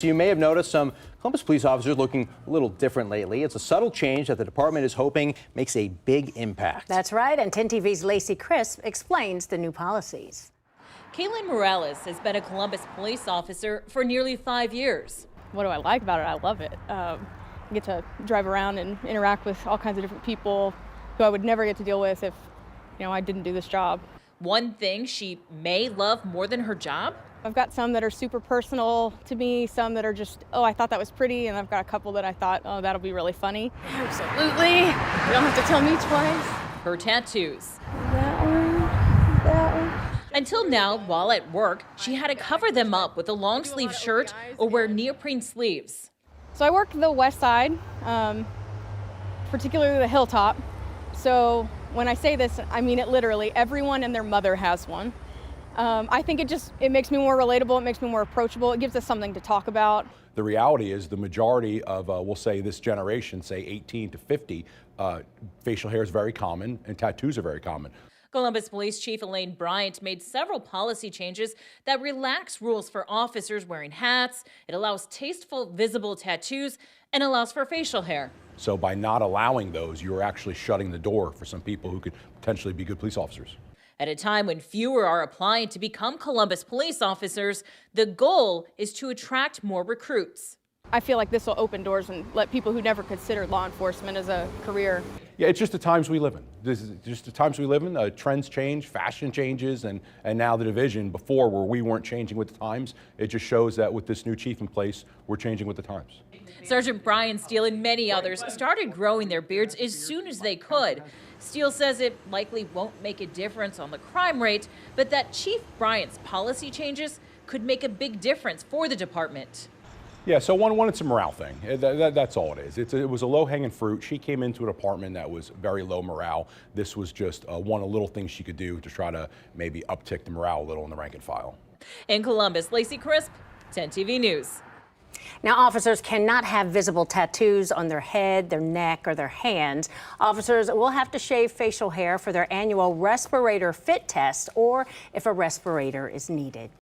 You may have noticed some Columbus police officers looking a little different lately. It's a subtle change that the department is hoping makes a big impact. That's right, and 10 TV's Lacey Crisp explains the new policies. Kaylin Morales has been a Columbus police officer for nearly 5 years. What do I like about it? I love it. I get to drive around and interact with all kinds of different people who I would never get to deal with if, I didn't do this job. One thing she may love more than her job? I've got some that are super personal to me, some that are just, oh, I thought that was pretty, and I've got a couple that I thought, oh, that'll be really funny. Absolutely. You don't have to tell me twice. Her tattoos. That one. Until now, while at work, she had to cover them up with a long sleeve shirt or wear neoprene sleeves. So I work the west side, particularly the hilltop. So when I say this, I mean it literally. Everyone and their mother has one. I think it makes me more relatable, it makes me more approachable, it gives us something to talk about. The reality is the majority of, we'll say this generation, say 18 to 50, facial hair is very common and tattoos are very common. Columbus Police Chief Elaine Bryant made several policy changes that relax rules for officers wearing hats. It allows tasteful, visible tattoos and allows for facial hair. So by not allowing those, you're actually shutting the door for some people who could potentially be good police officers. At a time when fewer are applying to become Columbus police officers, the goal is to attract more recruits. I feel like this will open doors and let people who never considered law enforcement as a career. Yeah, it's just the times we live in. This is just the times we live in. Trends change, fashion changes, and now the division before where we weren't changing with the times. It just shows that with this new chief in place, we're changing with the times. Sergeant Brian Steele and many others started growing their beards as soon as they could. Steele says it likely won't make a difference on the crime rate, but that Chief Bryant's policy changes could make a big difference for the department. Yeah, so one, it's a morale thing. That's all it is. It was a low-hanging fruit. She came into a department that was very low morale. This was just one of the little things she could do to try to maybe uptick the morale a little in the rank and file. In Columbus, Lacey Crisp, 10 TV News. Now, officers cannot have visible tattoos on their head, their neck, or their hands. Officers will have to shave facial hair for their annual respirator fit test or if a respirator is needed.